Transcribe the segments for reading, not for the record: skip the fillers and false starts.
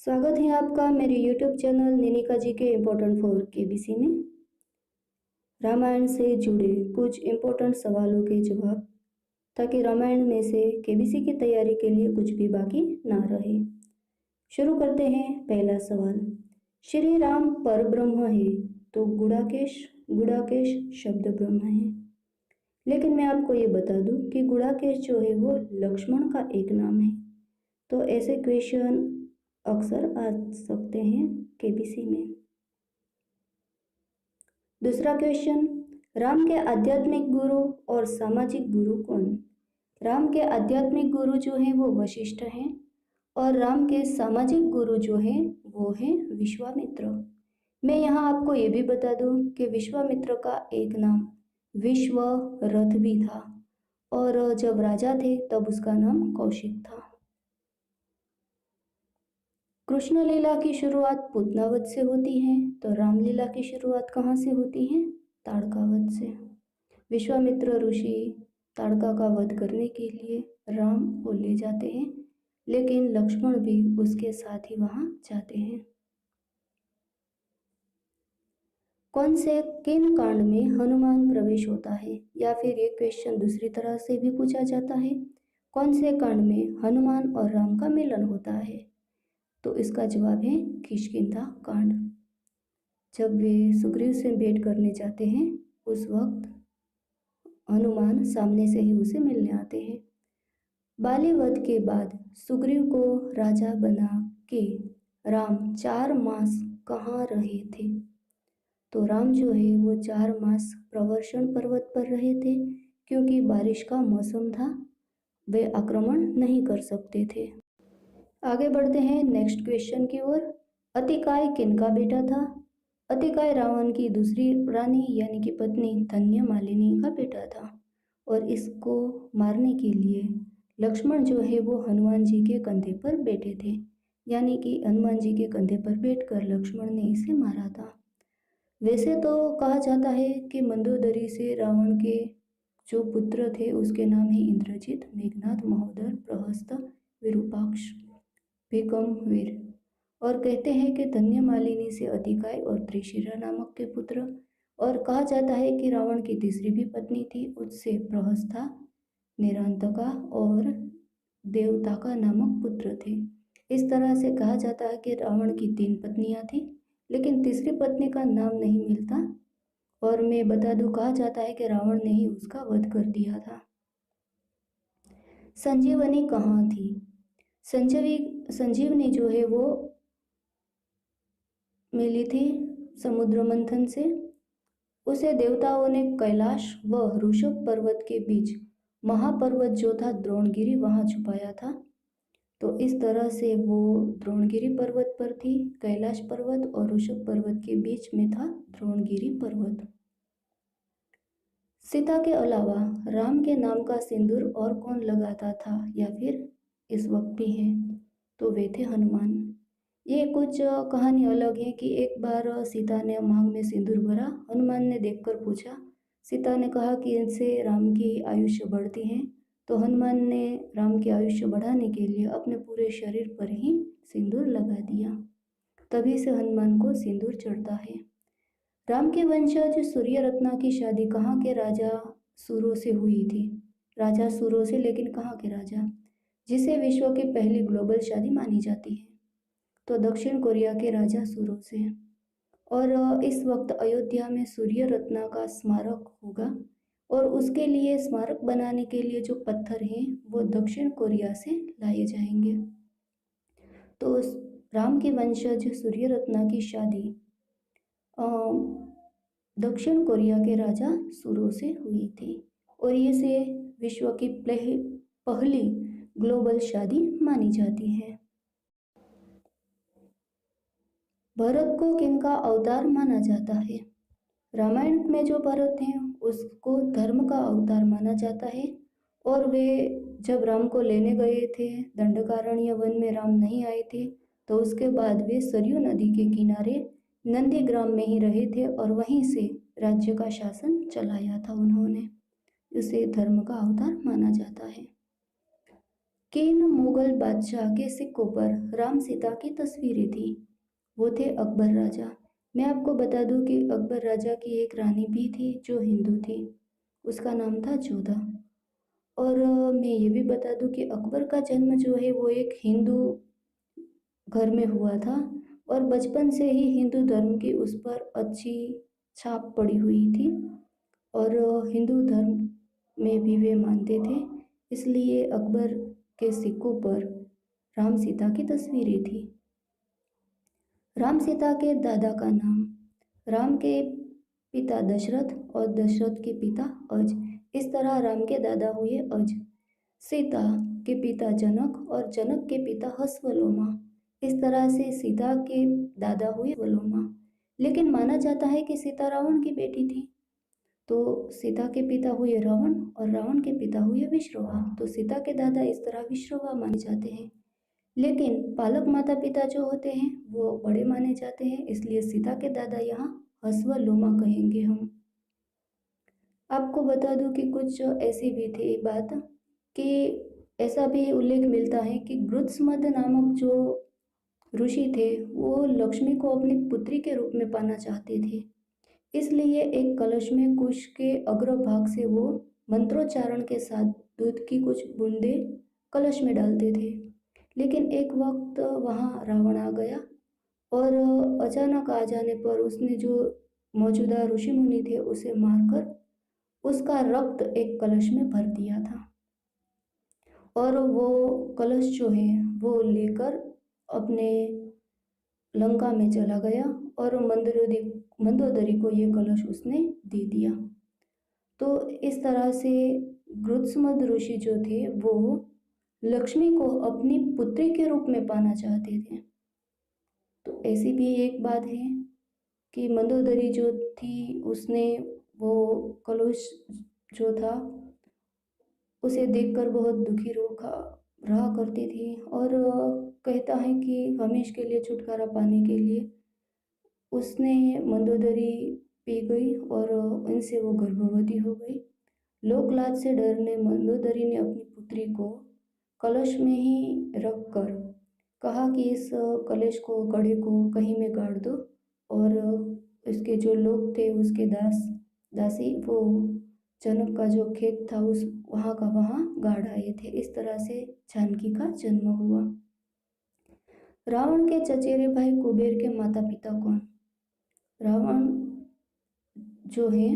स्वागत है आपका मेरे YouTube चैनल निनिका जी के इम्पोर्टेंट फॉर केबीसी में। रामायण से जुड़े कुछ इम्पोर्टेंट सवालों के जवाब, ताकि रामायण में से केबीसी की तैयारी के लिए कुछ भी बाकी ना रहे। शुरू करते हैं। पहला सवाल, श्री राम पर ब्रह्म है तो गुड़ाकेश शब्द ब्रह्म है। लेकिन मैं आपको ये बता दूं कि गुड़ाकेश जो है वो लक्ष्मण का एक नाम है। तो ऐसे क्वेश्चन अक्सर आ सकते हैं केबीसी में। दूसरा क्वेश्चन, राम के आध्यात्मिक गुरु और सामाजिक गुरु कौन? राम के आध्यात्मिक गुरु जो हैं वो वशिष्ठ हैं और राम के सामाजिक गुरु जो हैं वो हैं विश्वामित्र। मैं यहाँ आपको ये भी बता दूं कि विश्वामित्र का एक नाम विश्वरथ भी था और जब राजा थे तब उसका नाम कौशिक था। कृष्ण लीला की शुरुआत पूतनावत से होती है, तो रामलीला की शुरुआत कहाँ से होती है? ताड़कावत से। विश्वामित्र ऋषि ताड़का का वध करने के लिए राम को ले जाते हैं, लेकिन लक्ष्मण भी उसके साथ ही वहां जाते हैं। कौन से किन कांड में हनुमान प्रवेश होता है? या फिर ये क्वेश्चन दूसरी तरह से भी पूछा जाता है, कौन से कांड में हनुमान और राम का मिलन होता है? तो इसका जवाब है किष्किंधा कांड। जब वे सुग्रीव से भेंट करने जाते हैं उस वक्त हनुमान सामने से ही उसे मिलने आते हैं। बाली वध के बाद सुग्रीव को राजा बना के राम 4 मास कहाँ रहे थे? तो राम जो है वो 4 मास प्रवर्षण पर्वत पर रहे थे, क्योंकि बारिश का मौसम था, वे आक्रमण नहीं कर सकते थे। आगे बढ़ते हैं नेक्स्ट क्वेश्चन की ओर। अतिकाय किनका बेटा था? अतिकाय रावण की दूसरी रानी यानी कि पत्नी धन्यमालिनी का बेटा था और इसको मारने के लिए लक्ष्मण जो है वो हनुमान जी के कंधे पर बैठे थे, यानी कि हनुमान जी के कंधे पर बैठकर लक्ष्मण ने इसे मारा था। वैसे तो कहा जाता है कि मंदोदरी से रावण के जो पुत्र थे उसके नाम है इंद्रजित, मेघनाद, महोदर, प्रहस्त, विरूपाक्ष, वीर, और कहते हैं कि धन्यमालिनी से अतिकाय और त्रिशिरा नामक के पुत्र, और कहा जाता है कि रावण की तीसरी भी पत्नी थी, उससे प्रहस्ता, निरांतका और देवताका नामक पुत्र थे। इस तरह से कहा जाता है कि रावण की 3 पत्नियां थी, लेकिन तीसरी पत्नी का नाम नहीं मिलता। और मैं बता दूं, कहा जाता है कि रावण ने ही उसका वध कर दिया था। संजीवनी कहाँ थी? संजीवनी जो है वो मिली थी समुद्र मंथन से। उसे देवताओं ने कैलाश व ऋषभ पर्वत के बीच महापर्वत जो था द्रोणगिरी वहां छुपाया था। तो इस तरह से वो द्रोणगिरी पर्वत पर थी, कैलाश पर्वत और ऋषभ पर्वत के बीच में था द्रोणगिरी पर्वत। सीता के अलावा राम के नाम का सिंदूर और कौन लगाता था या फिर इस वक्त भी है? तो वे थे हनुमान। ये कुछ कहानी अलग है कि एक बार सीता ने मांग में सिंदूर भरा, हनुमान ने देखकर पूछा, सीता ने कहा कि इनसे राम की आयुष्य बढ़ती है, तो हनुमान ने राम की आयुष्य बढ़ाने के लिए अपने पूरे शरीर पर ही सिंदूर लगा दिया। तभी से हनुमान को सिंदूर चढ़ता है। राम के वंशज सूर्यरत्ना की शादी कहाँ के राजा सूरों से हुई थी? राजा सूरों से, लेकिन कहाँ के राजा? जिसे विश्व की पहली ग्लोबल शादी मानी जाती है, तो दक्षिण कोरिया के राजा सूरों से। और इस वक्त अयोध्या में सूर्यरत्ना का स्मारक होगा, और उसके लिए स्मारक बनाने के लिए जो पत्थर हैं वो दक्षिण कोरिया से लाए जाएंगे। तो राम के वंशज सूर्यरत्ना की शादी दक्षिण कोरिया के राजा सूरों से हुई थी, और ये से विश्व की पहली ग्लोबल शादी मानी जाती है। भरत को किनका अवतार माना जाता है? रामायण में जो भरत हैं उसको धर्म का अवतार माना जाता है, और वे जब राम को लेने गए थे दंडकारण्य वन में, राम नहीं आए थे, तो उसके बाद वे सरयू नदी के किनारे नंदीग्राम में ही रहे थे और वहीं से राज्य का शासन चलाया था उन्होंने। उसे धर्म का अवतार माना जाता है। किन मुगल बादशाह के सिक्कों पर राम सीता की तस्वीरें थी? वो थे अकबर राजा। मैं आपको बता दूं कि अकबर राजा की एक रानी भी थी जो हिंदू थी। उसका नाम था जोधा। और मैं ये भी बता दूं कि अकबर का जन्म जो है वो एक हिंदू घर में हुआ था और बचपन से ही हिंदू धर्म की उस पर अच्छी छाप पड़ी हुई थी। और हिंदू धर्म में भी वे मानते थे, इसलिए अकबर के सिक्कों पर राम सीता की तस्वीरें थी। राम सीता के दादा का नाम। राम के पिता दशरथ और दशरथ के पिता अज। इस तरह राम के दादा हुए अज। सीता के पिता जनक और जनक के पिता हस्वलोमा। इस तरह से सीता के दादा हुए वलोमा। लेकिन माना जाता है कि सीता रावण की बेटी थी। तो सीता के पिता हुए रावण और रावण के पिता हुए विश्रवा। तो सीता के दादा इस तरह विश्रवा माने जाते हैं। लेकिन पालक माता पिता जो होते हैं वो बड़े माने जाते हैं, इसलिए सीता के दादा यहाँ हस्वलोमा कहेंगे हम। आपको बता दूं कि कुछ ऐसी भी थी बात कि ऐसा भी उल्लेख मिलता है कि गृत्समद नामक जो ऋषि थे वो लक्ष्मी को अपनी पुत्री के रूप में पाना चाहते थे, इसलिए एक कलश में कुश के अग्रभाग से वो मंत्रोच्चारण के साथ दूध की कुछ बूंदें कलश में डालते थे। लेकिन एक वक्त वहाँ रावण आ गया और अचानक आ जाने पर उसने जो मौजूदा ऋषि मुनि थे उसे मारकर उसका रक्त एक कलश में भर दिया था। और वो कलश जो है वो लेकर अपने लंका में चला गया और मंदोदरी को ये कलश उसने दे दिया। तो इस तरह से गृत्समद ऋषि जो थे वो लक्ष्मी को अपनी पुत्री के रूप में पाना चाहते थे। तो ऐसी भी एक बात है कि मंदोदरी जो थी उसने वो कलश जो था उसे देखकर बहुत दुखी रहा करती थी और कहता है कि हमेश के लिए छुटकारा पाने के लिए उसने मंदोदरी पी गई और उनसे वो गर्भवती हो गई। लोक लाज से डरने मंदोदरी ने अपनी पुत्री को कलश में ही रख कर कहा कि इस कलश को कड़े को कहीं में गाड़ दो। और उसके जो लोग थे उसके दासी वो जनक का जो खेत था उस वहाँ का वहाँ गाड़ आए थे। इस तरह से जानकी का जन्म हुआ। रावण के चचेरे भाई कुबेर के माता पिता कौन? रावण जो है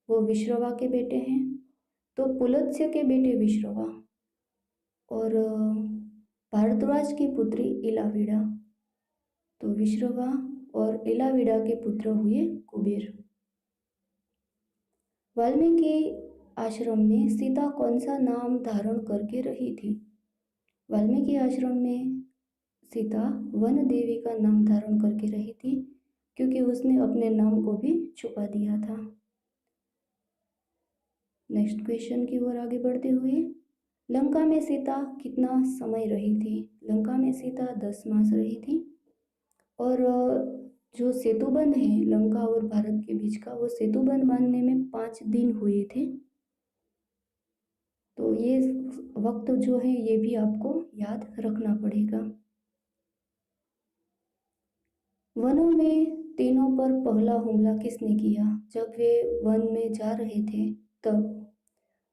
वो विश्रवा के बेटे हैं। तो पुलत्स्य के बेटे विश्रवा और भारद्वाज की पुत्री इलाविडा। तो विश्रवा और इलाविडा के पुत्र हुए कुबेर। वाल्मीकि आश्रम में सीता कौन सा नाम धारण करके रही थी? वाल्मीकि आश्रम में सीता वन देवी का नाम धारण करके रही थी क्योंकि उसने अपने नाम को भी छुपा दिया था। नेक्स्ट क्वेश्चन की ओर आगे बढ़ते हुए, लंका में सीता कितना समय रही थी? लंका में सीता 10 मास रही थी। और जो सेतुबंध है लंका और भारत के बीच का, वो सेतुबंध बांधने में 5 दिन हुए थे। तो ये वक्त जो है ये भी आपको याद रखना पड़ेगा। वनों में तीनों पर पहला हमला किसने किया? जब वे वन में जा रहे थे तब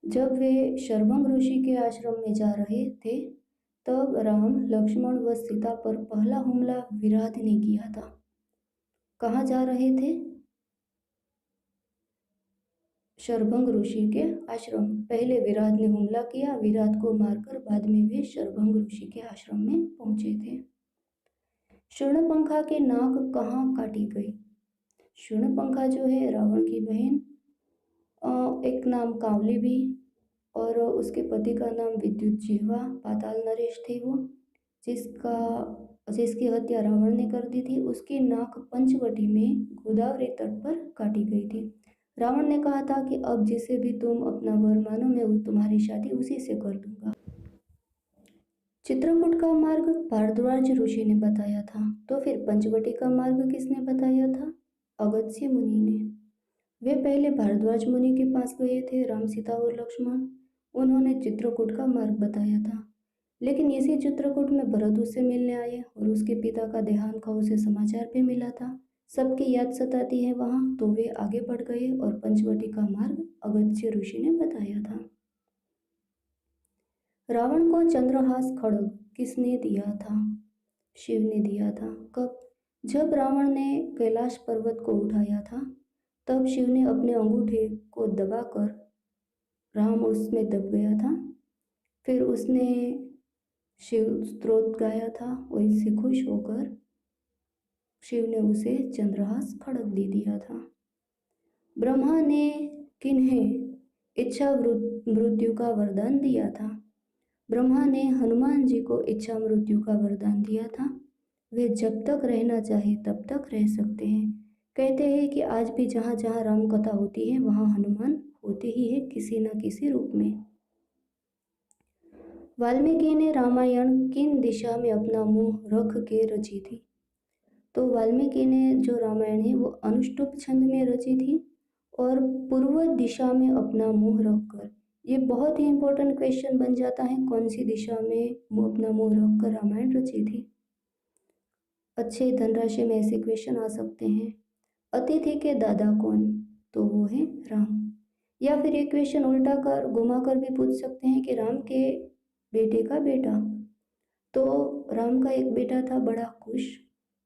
जब वे शर्वंग ऋषि के आश्रम में जा रहे थे तब राम लक्ष्मण व सीता पर पहला हमला विराट ने किया था। कहाँ जा रहे थे? शर्वंग ऋषि के आश्रम। पहले विराट ने हमला किया, विराट को मारकर बाद में वे शर्वंग ऋषि के आश्रम में पहुंचे थे। शूर्पणखा के नाक कहाँ काटी गई? शूर्पणखा जो है रावण की बहन, एक नाम कावली भी और उसके पति का नाम विद्युत जिह्वा पाताल नरेश थे वो, जिसकी हत्या रावण ने कर दी थी। उसकी नाक पंचवटी में गोदावरी तट पर काटी गई थी। रावण ने कहा था कि अब जिसे भी तुम अपना वर मानो मैं तुम्हारी शादी उसी से कर दूंगा। चित्रकूट का मार्ग भारद्वाज ऋषि ने बताया था, तो फिर पंचवटी का मार्ग किसने बताया था? अगस्त्य मुनि ने। वे पहले भारद्वाज मुनि के पास गए थे, राम सीता और लक्ष्मण। उन्होंने चित्रकूट का मार्ग बताया था। लेकिन इसी चित्रकूट में भरत उससे मिलने आए और उसके पिता का देहांत का उसे समाचार भी मिला था। सबकी याद सताती है वहाँ, तो वे आगे बढ़ गए और पंचवटी का मार्ग अगस्त्य ऋषि ने बताया था। रावण को चंद्रहास खड्ग किसने दिया था? शिव ने दिया था। कब? जब रावण ने कैलाश पर्वत को उठाया था, तब शिव ने अपने अंगूठे को दबाकर राम उसमें दब गया था। फिर उसने शिव स्तोत्र गाया था और इससे खुश होकर शिव ने उसे चंद्रहास खड्ग दे दिया था। ब्रह्मा ने किन्हें इच्छा मृत्यु का वरदान दिया था? ब्रह्मा ने हनुमान जी को इच्छा मृत्यु का वरदान दिया था। वे जब तक रहना चाहे तब तक रह सकते हैं। कहते हैं कि आज भी जहाँ जहाँ राम कथा होती है वहाँ हनुमान होते ही है किसी न किसी रूप में। वाल्मीकि ने रामायण किन दिशा में अपना मुंह रख के रची थी? तो वाल्मीकि ने जो रामायण है वो अनुष्टुप छंद में रची थी और पूर्व दिशा में अपना मुंह रखकर। ये बहुत ही इंपॉर्टेंट क्वेश्चन बन जाता है, कौन सी दिशा में वो अपना मुंह रखकर रामायण रची थी। अच्छे धनराशि में ऐसे क्वेश्चन आ सकते हैं। अतिथि के दादा कौन? तो वो है राम। या फिर ये क्वेश्चन उल्टा कर घुमा कर भी पूछ सकते हैं कि राम के बेटे का बेटा। तो राम का एक बेटा था बड़ा कुश,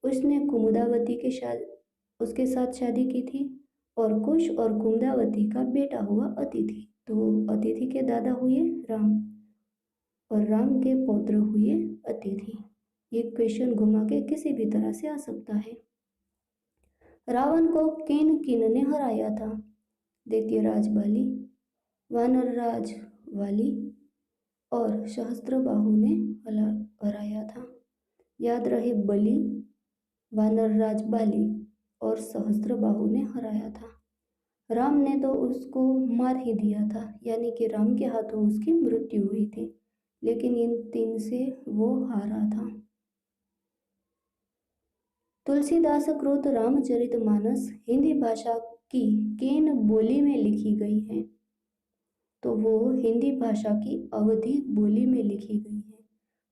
उसने कुमुदावती के उसके साथ शादी की थी और कुश और कुमुदावती का बेटा हुआ अतिथि। तो अतिथि के दादा हुए राम और राम के पौत्र हुए अतिथि। ये क्वेश्चन घुमा के किसी भी तरह से आ सकता है। रावण को किन ने हराया था? दैत्यराज बाली, वानरराज वाली और सहस्त्रबाहु ने हराया था। याद रहे, बलि, वानरराज बाली और सहस्त्रबाहु ने हराया था। राम ने तो उसको मार ही दिया था, यानी कि राम के हाथों उसकी मृत्यु हुई थी, लेकिन इन तीन से वो हारा था। तुलसीदास कृत रामचरितमानस हिंदी भाषा की किन बोली में लिखी गई है? तो वो हिंदी भाषा की अवधी बोली में लिखी गई है।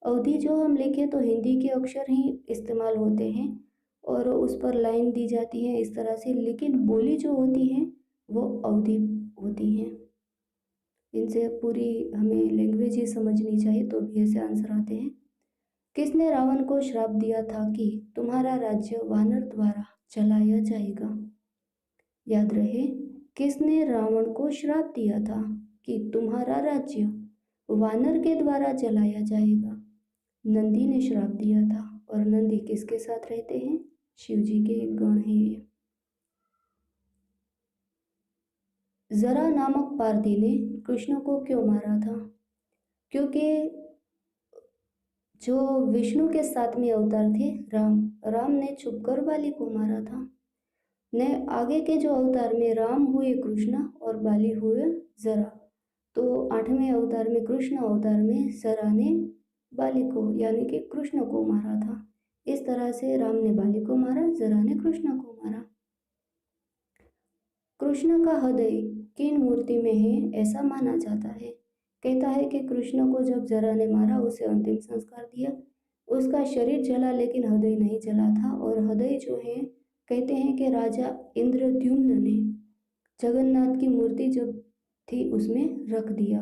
अवधी जो हम लिखे तो हिंदी के अक्षर ही इस्तेमाल होते हैं और उस पर लाइन दी जाती है इस तरह से, लेकिन बोली जो होती है वो अवधी होती है। इनसे पूरी हमें लैंग्वेज ही समझनी चाहिए तो भी ऐसे आंसर आते हैं। किसने रावण को श्राप दिया था कि तुम्हारा राज्य वानर द्वारा चलाया जाएगा? याद रहे, किसने रावण को श्राप दिया था कि तुम्हारा राज्य वानर के द्वारा चलाया जाएगा? नंदी ने श्राप दिया था। और नंदी किसके साथ रहते हैं? शिव जी के एक गण हैं ये। जरा नामक पारधी ने कृष्ण को क्यों मारा था? क्योंकि जो विष्णु के 7वें अवतार थे राम ने छुपकर बाली को मारा था। ने आगे के जो अवतार में राम हुए कृष्ण और बाली हुए जरा, तो 8वें अवतार में कृष्ण अवतार में जरा ने बाली को यानी कि कृष्ण को मारा था। इस तरह से राम ने बाली को मारा, जरा ने कृष्ण को मारा। कृष्ण का हृदय किन मूर्ति में है ऐसा माना जाता है? कहता है कि कृष्ण को जब जरा ने मारा उसे अंतिम संस्कार दिया, उसका शरीर जला लेकिन हृदय नहीं जला था। और हृदय जो है कहते हैं कि राजा इंद्रद्युम्न ने जगन्नाथ की मूर्ति जब थी उसमें रख दिया।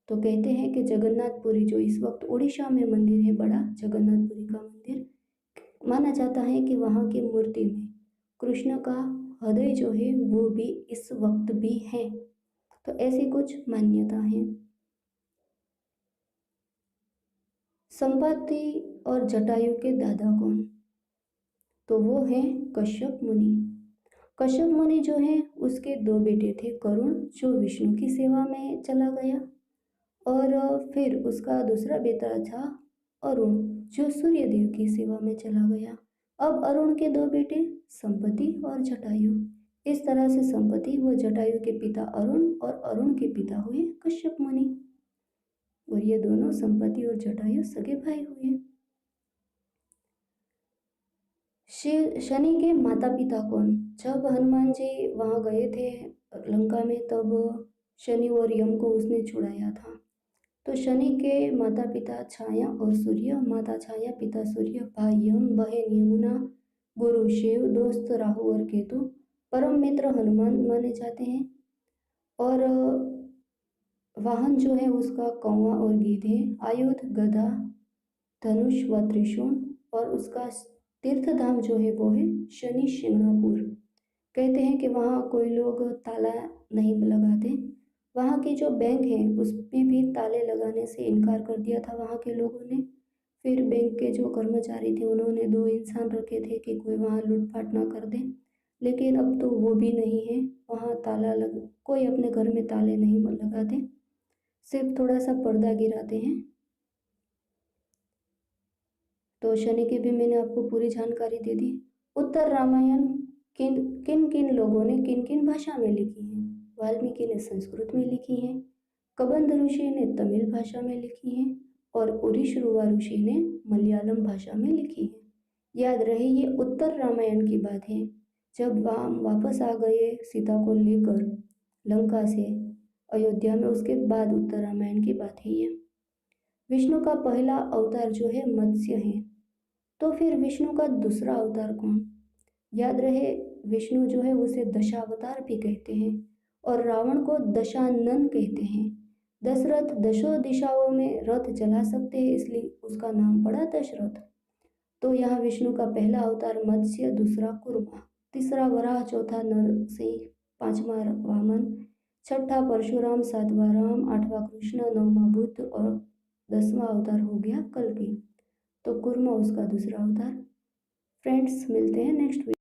तो कहते हैं कि जगन्नाथपुरी जो इस वक्त उड़ीसा में मंदिर है बड़ा जगन्नाथपुरी का मंदिर, माना जाता है कि वहाँ की मूर्ति में कृष्ण का हृदय जो है वो भी इस वक्त भी है। तो ऐसी कुछ मान्यता है। संपत्ति और जटायु के दादा कौन? तो वो है कश्यप मुनि। कश्यप मुनि जो है उसके 2 बेटे थे, करुण जो विष्णु की सेवा में चला गया और फिर उसका दूसरा बेटा था अरुण जो सूर्यदेव की सेवा में चला गया। अब अरुण के 2 बेटे संपत्ति और जटायु। इस तरह से संपत्ति व जटायु के पिता अरुण और अरुण के पिता हुए कश्यप मुनि और ये दोनों संपत्ति और जटायु सगे भाई हुए। शनि के माता पिता कौन? जब हनुमान जी वहां गए थे लंका में तब शनि और यम को उसने छुड़ाया था। तो शनि के माता पिता छाया और सूर्य, माता छाया पिता सूर्य, भाई यम, बहन यमुना, गुरु शिव, दोस्त राहु और केतु, परम मित्र हनुमान माने जाते हैं। और वाहन जो है उसका कौवा और गीधे, आयुध गदा, धनुष व त्रिशूल, और उसका तीर्थ धाम जो है वो है शनि शिंगणापुर। कहते हैं कि वहाँ कोई लोग ताला नहीं लगाते। वहाँ की जो बैंक है उसमें भी ताले लगाने से इनकार कर दिया था वहाँ के लोगों ने। फिर बैंक के जो कर्मचारी थे उन्होंने 2 इंसान रखे थे कि कोई वहाँ लूटपाट ना कर दे, लेकिन अब तो वो भी नहीं है। वहाँ ताला लग कोई अपने घर में ताले नहीं लगाते, सिर्फ थोड़ा सा पर्दा गिराते हैं। तो शनि की भी मैंने आपको पूरी जानकारी दे दी। उत्तर रामायण किन किन किन लोगों ने किन किन भाषा में लिखी है? वाल्मीकि ने संस्कृत में लिखी है, कबंध ऋषि ने तमिल भाषा में लिखी है और उरिश्रुवा ऋषि ने मलयालम भाषा में लिखी है। याद रहे ये उत्तर रामायण की बात है, जब राम वापस आ गए सीता को लेकर लंका से अयोध्या में, उसके बाद उत्तर रामायण की बात है ये। विष्णु का पहला अवतार जो है मत्स्य है, तो फिर विष्णु का दूसरा अवतार कौन? याद रहे विष्णु जो है उसे दशावतार भी कहते हैं और रावण को दशानन कहते हैं। दशरथ दशों दिशाओं में रथ चला सकते हैं इसलिए उसका नाम पड़ा दशरथ। तो यहाँ विष्णु का पहला अवतार मत्स्य, दूसरा कूर्मा, तीसरा वराह, चौथा नरसिंह, पांचवा वामन, छठा परशुराम, सातवां राम, आठवां कृष्ण, नौवां बुद्ध और 10वां अवतार हो गया कल्कि। तो कूर्मा उसका दूसरा अवतार। फ्रेंड्स, मिलते हैं नेक्स्ट वीडियो।